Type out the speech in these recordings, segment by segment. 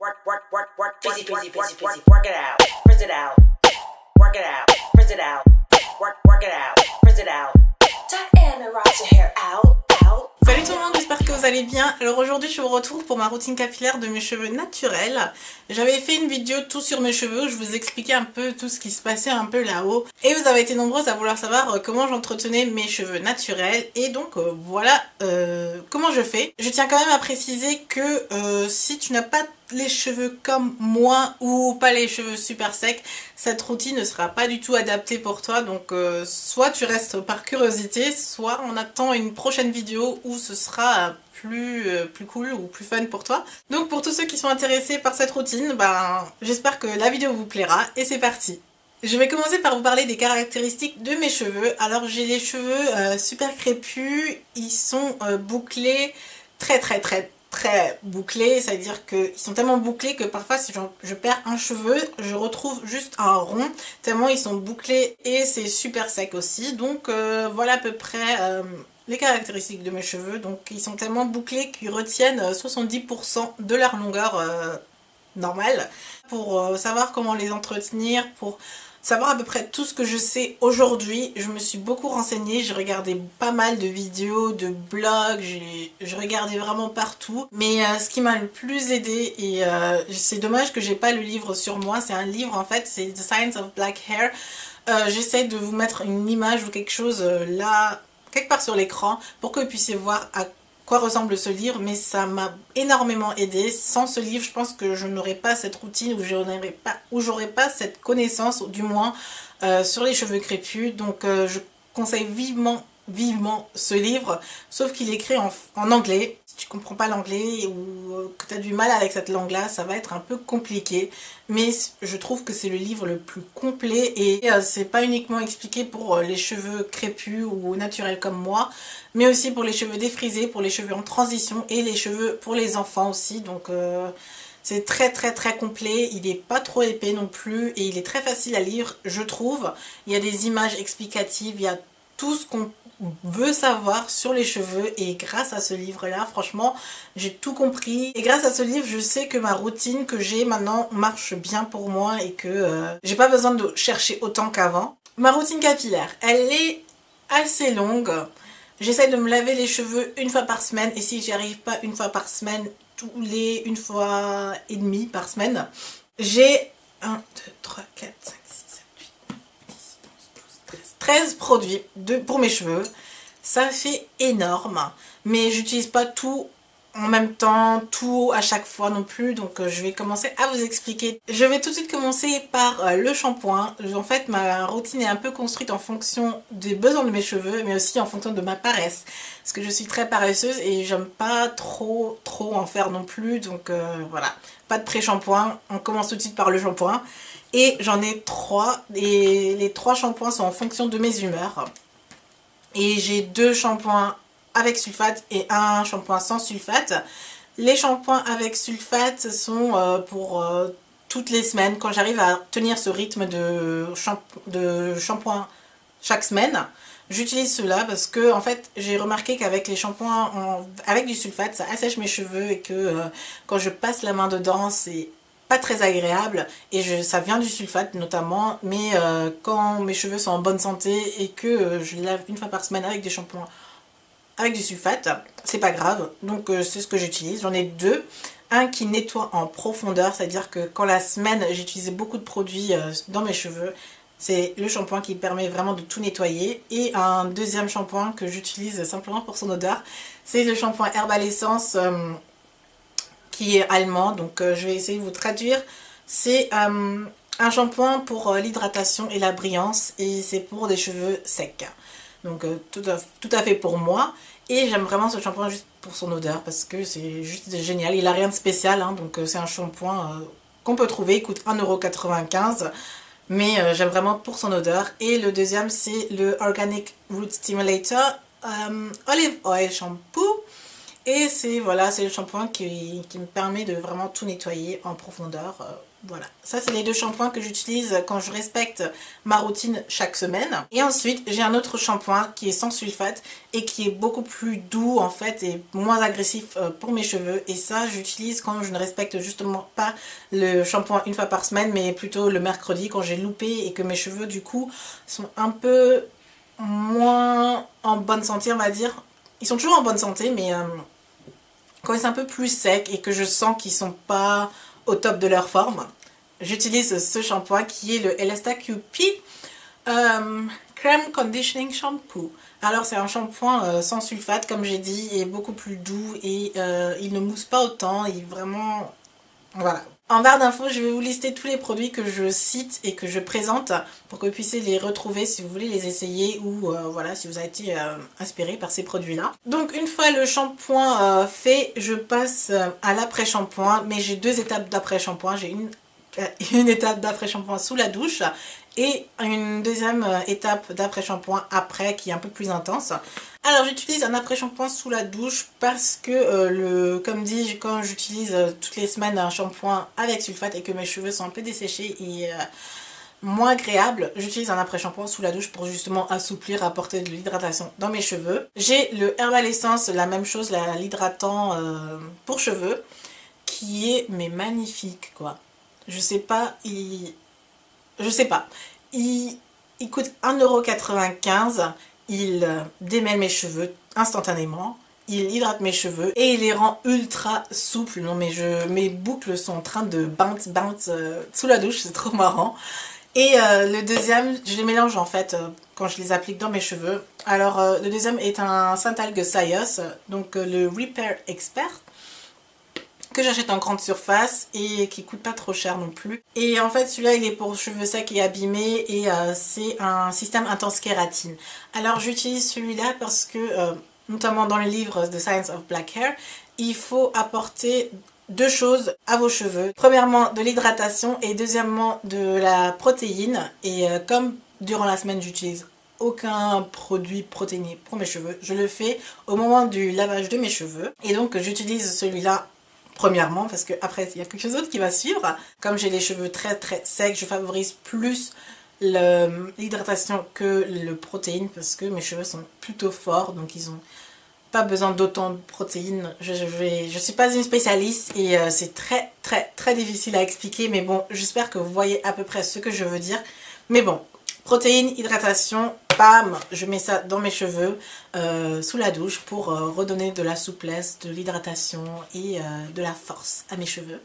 Fizzy, fizzy, fizzy, fizzy. Work it out, frizz it out. Work it out, frizz it out. Work it out, frizz it out. Diana, rise your hair out. Salut tout le monde, j'espère que vous allez bien. Alors aujourd'hui je vous retrouve pour ma routine capillaire de mes cheveux naturels. J'avais fait une vidéo tout sur mes cheveux où je vous expliquais un peu tout ce qui se passait un peu là-haut. Et vous avez été nombreuses à vouloir savoir comment j'entretenais mes cheveux naturels. Et donc voilà comment je fais. Je tiens quand même à préciser que si tu n'as pas les cheveux comme moi ou pas les cheveux super secs, cette routine ne sera pas du tout adaptée pour toi. Donc soit tu restes par curiosité, soit on attend une prochaine vidéo où ce sera plus cool ou plus fun pour toi. Donc pour tous ceux qui sont intéressés par cette routine, j'espère que la vidéo vous plaira et c'est parti. Je vais commencer par vous parler des caractéristiques de mes cheveux. Alors j'ai les cheveux super crépus, ils sont bouclés très bouclés, c'est-à-dire qu'ils sont tellement bouclés que parfois si je perds un cheveu, je retrouve juste un rond, tellement ils sont bouclés et c'est super sec aussi. Donc voilà à peu près les caractéristiques de mes cheveux. Donc ils sont tellement bouclés qu'ils retiennent 70% de leur longueur normale. Pour savoir comment les entretenir, pour savoir à peu près tout ce que je sais aujourd'hui, je me suis beaucoup renseignée, j'ai regardé pas mal de vidéos, de blogs, je regardais vraiment partout. Mais ce qui m'a le plus aidé, et c'est dommage que j'ai pas le livre sur moi, c'est un livre en fait, c'est The Science of Black Hair. J'essaie de vous mettre une image ou quelque chose là, quelque part sur l'écran, pour que vous puissiez voir à quoi ressemble ce livre, mais ça m'a énormément aidé. Sans ce livre, je pense que je n'aurais pas cette routine ou j'aurais pas cette connaissance, ou du moins sur les cheveux crépus. Donc je conseille vivement ce livre, sauf qu'il est écrit en anglais. Si tu comprends pas l'anglais ou que tu as du mal avec cette langue-là, ça va être un peu compliqué. Mais je trouve que c'est le livre le plus complet et c'est pas uniquement expliqué pour les cheveux crépus ou naturels comme moi, mais aussi pour les cheveux défrisés, pour les cheveux en transition et les cheveux pour les enfants aussi. Donc c'est très complet, il n'est pas trop épais non plus et il est très facile à lire, je trouve. Il y a des images explicatives, il y a tout ce qu'on veut savoir sur les cheveux et grâce à ce livre là franchement j'ai tout compris et grâce à ce livre je sais que ma routine que j'ai maintenant marche bien pour moi et que j'ai pas besoin de chercher autant qu'avant. Ma routine capillaire, elle est assez longue, j'essaie de me laver les cheveux une fois par semaine et si j'y arrive pas une fois par semaine, une fois et demie par semaine. J'ai 1, 2, 3, 4, 5, 13 produits pour mes cheveux. Ça fait énorme, mais j'utilise pas tout en même temps, tout à chaque fois non plus, donc je vais commencer à vous expliquer. Je vais tout de suite commencer par le shampoing. En fait ma routine est un peu construite en fonction des besoins de mes cheveux, mais aussi en fonction de ma paresse, parce que je suis très paresseuse et j'aime pas trop en faire non plus, donc voilà, pas de pré-shampoing, on commence tout de suite par le shampoing. Et j'en ai 3 et les 3 shampoings sont en fonction de mes humeurs. Et j'ai 2 shampoings avec sulfate et un shampoing sans sulfate. Les shampoings avec sulfate sont pour toutes les semaines. Quand j'arrive à tenir ce rythme de shampoing chaque semaine, j'utilise ceux-là parce que en fait j'ai remarqué qu'avec les shampoings avec du sulfate, ça assèche mes cheveux et que quand je passe la main dedans, c'est pas très agréable et ça vient du sulfate notamment, mais quand mes cheveux sont en bonne santé et que je les lave une fois par semaine avec des shampoings avec du sulfate, c'est pas grave, donc c'est ce que j'utilise. J'en ai 2, un qui nettoie en profondeur, c'est à dire que quand la semaine j'utilisais beaucoup de produits dans mes cheveux, c'est le shampoing qui permet vraiment de tout nettoyer, et un deuxième shampoing que j'utilise simplement pour son odeur, c'est le shampoing Herbal Essence qui est allemand, donc je vais essayer de vous traduire. C'est un shampoing pour l'hydratation et la brillance et c'est pour des cheveux secs, donc tout à fait pour moi, et j'aime vraiment ce shampoing juste pour son odeur parce que c'est juste génial. Il a rien de spécial hein, donc c'est un shampoing qu'on peut trouver, il coûte 1,95 €, mais j'aime vraiment pour son odeur. Et le deuxième c'est le Organic Root Stimulator Olive Oil Shampoo. Et c'est voilà, c'est le shampoing qui me permet de vraiment tout nettoyer en profondeur. Voilà, ça c'est les deux shampoings que j'utilise quand je respecte ma routine chaque semaine. Et ensuite j'ai un autre shampoing qui est sans sulfate et qui est beaucoup plus doux en fait et moins agressif pour mes cheveux. Et ça j'utilise quand je ne respecte justement pas le shampoing une fois par semaine, mais plutôt le mercredi quand j'ai loupé et que mes cheveux du coup sont un peu moins en bonne santé, on va dire. Ils sont toujours en bonne santé, mais quand ils sont un peu plus secs et que je sens qu'ils sont pas au top de leur forme, j'utilise ce shampoing qui est le Elastacup Crème Conditioning Shampoo. Alors c'est un shampoing sans sulfate comme j'ai dit et beaucoup plus doux et il ne mousse pas autant, il vraiment... Voilà. En barre d'infos, je vais vous lister tous les produits que je cite et que je présente pour que vous puissiez les retrouver si vous voulez les essayer ou voilà, si vous avez été inspiré par ces produits-là. Donc une fois le shampoing fait, je passe à l'après-shampoing, mais j'ai deux étapes d'après-shampoing. J'ai une étape d'après-shampoing sous la douche et une deuxième étape d'après-shampoing après qui est un peu plus intense. Alors j'utilise un après-shampoing sous la douche parce que, comme dit, quand j'utilise toutes les semaines un shampoing avec sulfate et que mes cheveux sont un peu desséchés et moins agréables, j'utilise un après-shampoing sous la douche pour justement assouplir, apporter de l'hydratation dans mes cheveux. J'ai le Herbal Essence, la même chose, l'hydratant pour cheveux, qui est mais magnifique quoi. Je sais pas, il coûte 1,95 €. Il démêle mes cheveux instantanément, il hydrate mes cheveux et il les rend ultra souples. Non mais mes boucles sont en train de bounce sous la douche, c'est trop marrant. Et le deuxième, je les mélange en fait quand je les applique dans mes cheveux. Alors le deuxième est un Saint-Algue Sayos, donc le Repair Expert, que j'achète en grande surface et qui coûte pas trop cher non plus. Et en fait celui-là il est pour cheveux secs et abîmés et c'est un système intense kératine. Alors j'utilise celui-là parce que notamment dans le livre The Science of Black Hair, il faut apporter deux choses à vos cheveux. Premièrement de l'hydratation et deuxièmement de la protéine. Et comme durant la semaine j'utilise aucun produit protéiné pour mes cheveux, je le fais au moment du lavage de mes cheveux. Et donc j'utilise celui-là premièrement parce que après il y a quelque chose d'autre qui va suivre. Comme j'ai les cheveux très secs, je favorise plus l'hydratation que le protéine parce que mes cheveux sont plutôt forts, donc ils ont pas besoin d'autant de protéines. Je suis pas une spécialiste et c'est très difficile à expliquer, mais bon, j'espère que vous voyez à peu près ce que je veux dire. Mais bon, protéines, hydratation, bam, je mets ça dans mes cheveux sous la douche pour redonner de la souplesse, de l'hydratation et de la force à mes cheveux.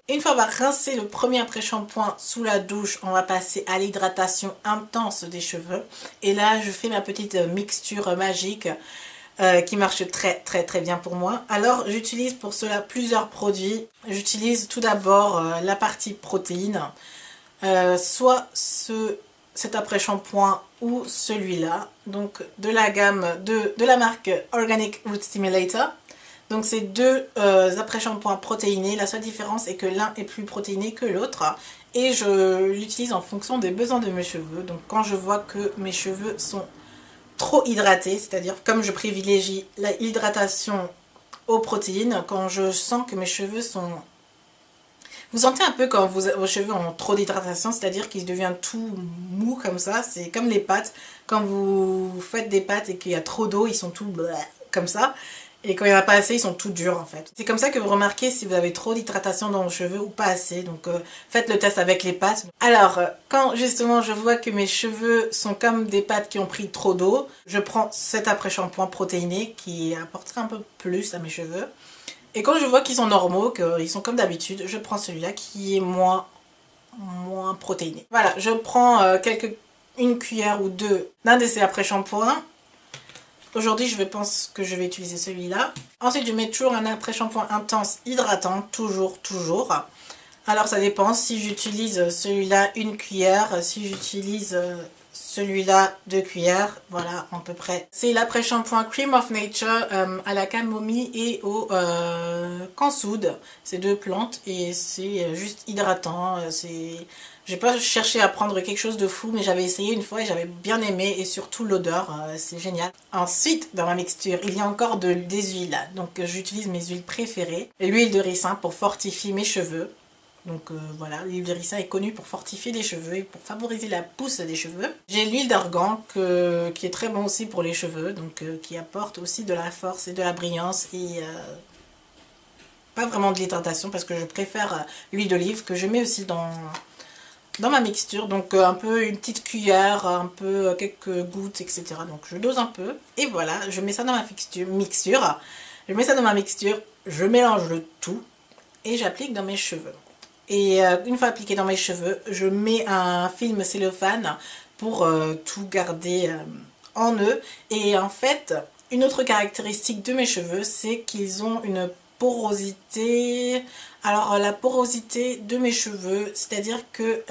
Une fois on va rincer le premier après-shampoing sous la douche, on va passer à l'hydratation intense des cheveux. Et là, je fais ma petite mixture magique qui marche très bien pour moi. Alors, j'utilise pour cela plusieurs produits. J'utilise tout d'abord la partie protéine, soit cet après-shampoing ou celui-là, donc de la gamme de la marque Organic Root Stimulator. Donc c'est deux après-shampoings protéinés. La seule différence est que l'un est plus protéiné que l'autre et je l'utilise en fonction des besoins de mes cheveux. Donc quand je vois que mes cheveux sont trop hydratés, c'est-à-dire comme je privilégie l'hydratation aux protéines, quand je sens que mes cheveux sont... Vous sentez un peu quand vos cheveux ont trop d'hydratation, c'est-à-dire qu'ils deviennent tout mous comme ça, c'est comme les pâtes. Quand vous faites des pâtes et qu'il y a trop d'eau, ils sont tout comme ça. Et quand il n'y en a pas assez, ils sont tout durs en fait. C'est comme ça que vous remarquez si vous avez trop d'hydratation dans vos cheveux ou pas assez. Donc faites le test avec les pâtes. Alors quand justement je vois que mes cheveux sont comme des pâtes qui ont pris trop d'eau, je prends cet après-shampoing protéiné qui apportera un peu plus à mes cheveux. Et quand je vois qu'ils sont normaux, qu'ils sont comme d'habitude, je prends celui-là qui est moins protéiné. Voilà, je prends une cuillère ou deux d'un de ces après-shampoings. Aujourd'hui, je pense que je vais utiliser celui-là. Ensuite, je mets toujours un après-shampoing intense hydratant, toujours. Alors, ça dépend. Si j'utilise celui-là, une cuillère. Si j'utilise celui-là 2 cuillères, voilà à peu près. C'est l'après-shampoing Cream of Nature à la camomille et au cansoude. C'est 2 plantes et c'est juste hydratant. J'ai pas cherché à prendre quelque chose de fou, mais j'avais essayé une fois et j'avais bien aimé, et surtout l'odeur, c'est génial. Ensuite, dans ma mixture, il y a encore des huiles, donc j'utilise mes huiles préférées. L'huile de ricin pour fortifier mes cheveux. Donc voilà, l'huile de ricin est connue pour fortifier les cheveux et pour favoriser la pousse des cheveux. J'ai l'huile d'argan qui est très bon aussi pour les cheveux, donc qui apporte aussi de la force et de la brillance et pas vraiment de l'hydratation, parce que je préfère l'huile d'olive que je mets aussi dans ma mixture. Donc un peu une petite cuillère, un peu quelques gouttes, etc. Donc je dose un peu et voilà, je mets ça dans ma mixture. Je mets ça dans ma mixture, je mélange le tout et j'applique dans mes cheveux. Et une fois appliqué dans mes cheveux, je mets un film cellophane pour tout garder en eux. Et en fait, une autre caractéristique de mes cheveux, c'est qu'ils ont une porosité. Alors la porosité de mes cheveux, c'est-à-dire que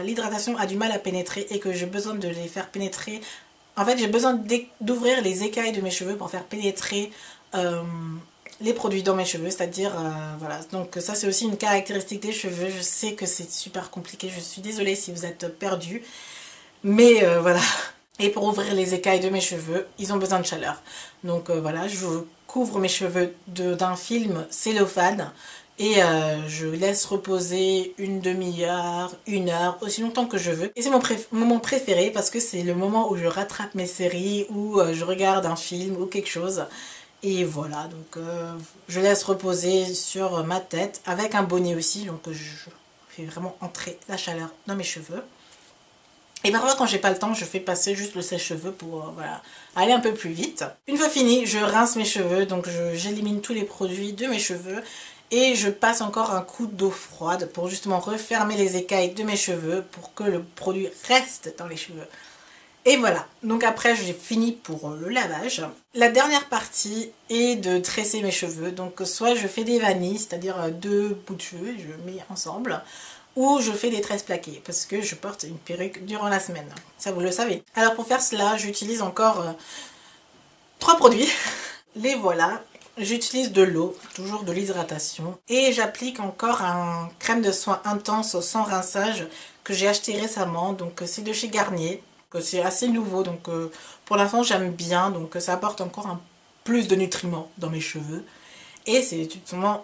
l'hydratation a du mal à pénétrer et que j'ai besoin de les faire pénétrer. En fait, j'ai besoin d'ouvrir les écailles de mes cheveux pour faire pénétrer les produits dans mes cheveux, c'est-à-dire voilà. Donc ça, c'est aussi une caractéristique des cheveux. Je sais que c'est super compliqué, je suis désolée si vous êtes perdus, mais voilà. Et pour ouvrir les écailles de mes cheveux, ils ont besoin de chaleur. Donc voilà, je couvre mes cheveux d'un film cellophane et je laisse reposer une demi-heure, 1 heure, aussi longtemps que je veux. Et c'est mon moment préféré parce que c'est le moment où je rattrape mes séries, ou je regarde un film ou quelque chose. Et voilà, donc je laisse reposer sur ma tête avec un bonnet aussi, donc je fais vraiment entrer la chaleur dans mes cheveux. Et parfois, quand j'ai pas le temps, je fais passer juste le sèche-cheveux pour voilà, aller un peu plus vite. Une fois fini, je rince mes cheveux, donc j'élimine tous les produits de mes cheveux et je passe encore un coup d'eau froide pour justement refermer les écailles de mes cheveux pour que le produit reste dans les cheveux. Et voilà, donc après j'ai fini pour le lavage. La dernière partie est de tresser mes cheveux. Donc soit je fais des vanilles, c'est-à-dire 2 bouts de cheveux, et je mets ensemble, ou je fais des tresses plaquées, parce que je porte une perruque durant la semaine. Ça, vous le savez. Alors pour faire cela, j'utilise encore 3 produits. Les voilà. J'utilise de l'eau, toujours de l'hydratation. Et j'applique encore un crème de soin intense sans rinçage que j'ai acheté récemment. Donc c'est de chez Garnier. C'est assez nouveau, donc pour l'instant j'aime bien, donc ça apporte encore plus de nutriments dans mes cheveux. Et c'est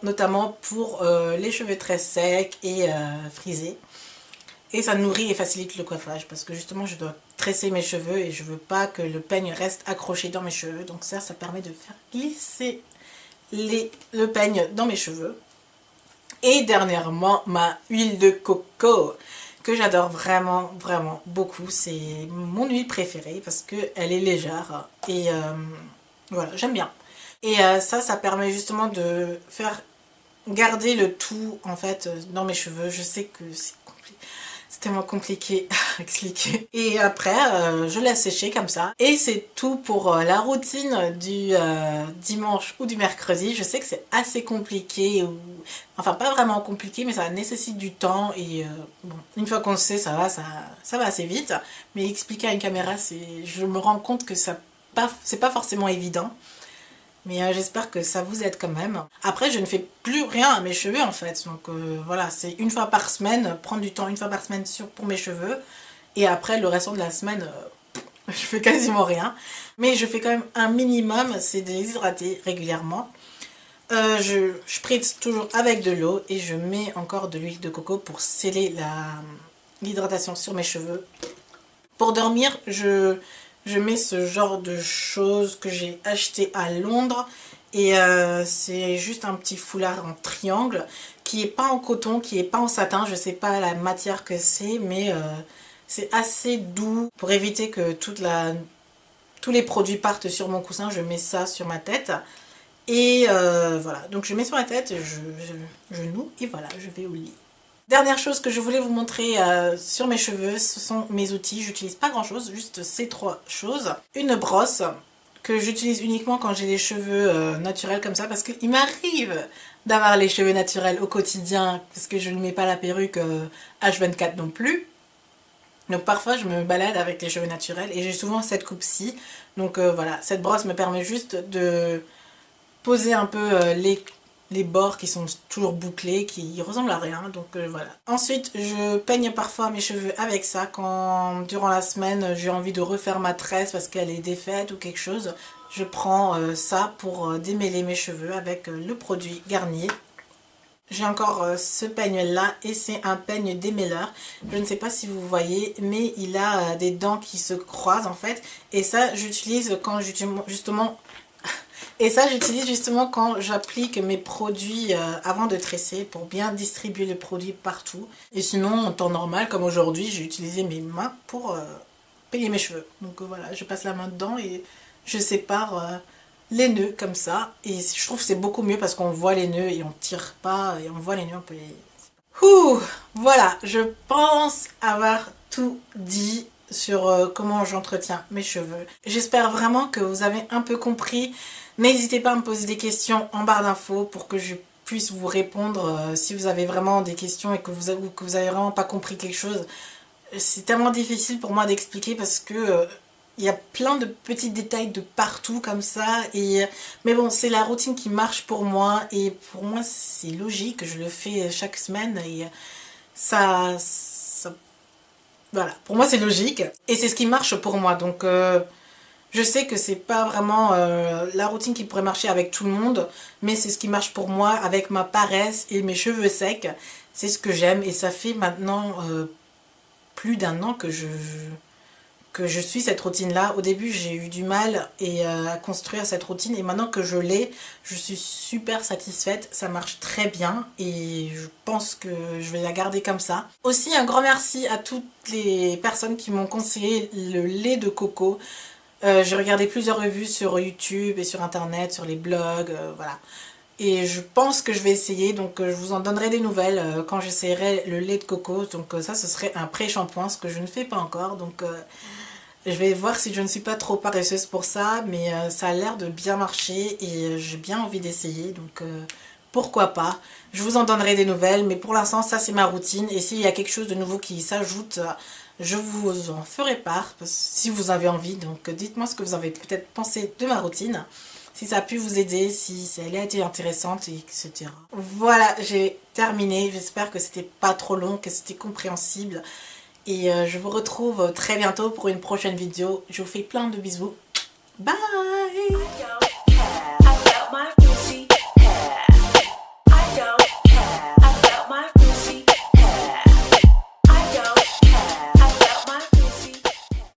notamment pour les cheveux très secs et frisés. Et ça nourrit et facilite le coiffage, parce que justement je dois tresser mes cheveux et je veux pas que le peigne reste accroché dans mes cheveux. Donc ça permet de faire glisser le peigne dans mes cheveux. Et dernièrement, ma huile de coco, que j'adore vraiment beaucoup. C'est mon huile préférée parce qu'elle est légère et voilà, j'aime bien. Et ça permet justement de faire garder le tout en fait dans mes cheveux. Je sais que c'est tellement compliqué à expliquer. Et après, je laisse sécher comme ça. Et c'est tout pour la routine du dimanche ou du mercredi. Je sais que c'est assez compliqué, enfin pas vraiment compliqué, mais ça nécessite du temps. Et bon, une fois qu'on le sait, ça va assez vite. Mais expliquer à une caméra, je me rends compte que c'est pas forcément évident. Mais j'espère que ça vous aide quand même. Après, je ne fais plus rien à mes cheveux en fait. Donc voilà, c'est une fois par semaine, prendre du temps une fois par semaine pour mes cheveux. Et après, le restant de la semaine, je fais quasiment rien. Mais je fais quand même un minimum, c'est de les hydrater régulièrement. Je spritz toujours avec de l'eau et je mets encore de l'huile de coco pour sceller l'hydratation sur mes cheveux. Pour dormir, je mets ce genre de choses que j'ai acheté à Londres. Et c'est juste un petit foulard en triangle qui est pas en coton, qui est pas en satin. Je sais pas la matière que c'est, mais c'est assez doux. Pour éviter que tous les produits partent sur mon coussin, je mets ça sur ma tête. Et voilà, donc je mets sur la tête, je noue et voilà, je vais au lit. Dernière chose que je voulais vous montrer sur mes cheveux, ce sont mes outils. J'utilise pas grand chose, juste ces 3 choses. Une brosse que j'utilise uniquement quand j'ai les cheveux naturels comme ça, parce qu'il m'arrive d'avoir les cheveux naturels au quotidien, parce que je ne mets pas la perruque H24 non plus. Donc parfois je me balade avec les cheveux naturels et j'ai souvent cette coupe-ci. Donc voilà, cette brosse me permet juste de poser un peu les bords qui sont toujours bouclés, qui ressemblent à rien. Donc voilà. Ensuite, je peigne parfois mes cheveux avec ça quand durant la semaine j'ai envie de refaire ma tresse parce qu'elle est défaite ou quelque chose. Je prends ça pour démêler mes cheveux avec le produit Garnier. J'ai encore ce peigne là et c'est un peigne démêleur. Je ne sais pas si vous voyez, mais il a des dents qui se croisent en fait. Et ça j'utilise quand justement quand j'applique mes produits avant de tresser pour bien distribuer le produit partout. Et sinon en temps normal comme aujourd'hui j'ai utilisé mes mains pour peigner mes cheveux. Donc voilà, je passe la main dedans et je sépare les nœuds comme ça, et je trouve que c'est beaucoup mieux parce qu'on voit les nœuds et on tire pas et on voit les nœuds, on peut les... Ouh, voilà, je pense avoir tout dit sur comment j'entretiens mes cheveux. J'espère vraiment que vous avez un peu compris. N'hésitez pas à me poser des questions en barre d'infos pour que je puisse vous répondre si vous avez vraiment des questions et que vous avez vraiment pas compris quelque chose. C'est tellement difficile pour moi d'expliquer parce que il y a plein de petits détails de partout comme ça. Mais bon, c'est la routine qui marche pour moi. Et pour moi, c'est logique. Je le fais chaque semaine. Et ça voilà, pour moi, c'est logique. Et c'est ce qui marche pour moi. Donc, je sais que c'est pas vraiment la routine qui pourrait marcher avec tout le monde. Mais c'est ce qui marche pour moi avec ma paresse et mes cheveux secs. C'est ce que j'aime. Et ça fait maintenant plus d'1 an que je suis cette routine là. Au début j'ai eu du mal à construire cette routine et maintenant que je l'ai, je suis super satisfaite, ça marche très bien et je pense que je vais la garder comme ça. Aussi un grand merci à toutes les personnes qui m'ont conseillé le lait de coco. J'ai regardé plusieurs revues sur YouTube et sur internet, sur les blogs, voilà. Et je pense que je vais essayer, donc je vous en donnerai des nouvelles quand j'essayerai le lait de coco. Donc ça, ce serait un pré-shampoing, ce que je ne fais pas encore. Donc je vais voir si je ne suis pas trop paresseuse pour ça, mais ça a l'air de bien marcher et j'ai bien envie d'essayer. Donc pourquoi pas. Je vous en donnerai des nouvelles, mais pour l'instant, ça c'est ma routine. Et s'il y a quelque chose de nouveau qui s'ajoute, je vous en ferai part, si vous avez envie. Donc dites-moi ce que vous avez peut-être pensé de ma routine. Si ça a pu vous aider, si elle a été intéressante, etc. Voilà, j'ai terminé. J'espère que c'était pas trop long, que c'était compréhensible. Et je vous retrouve très bientôt pour une prochaine vidéo. Je vous fais plein de bisous. Bye!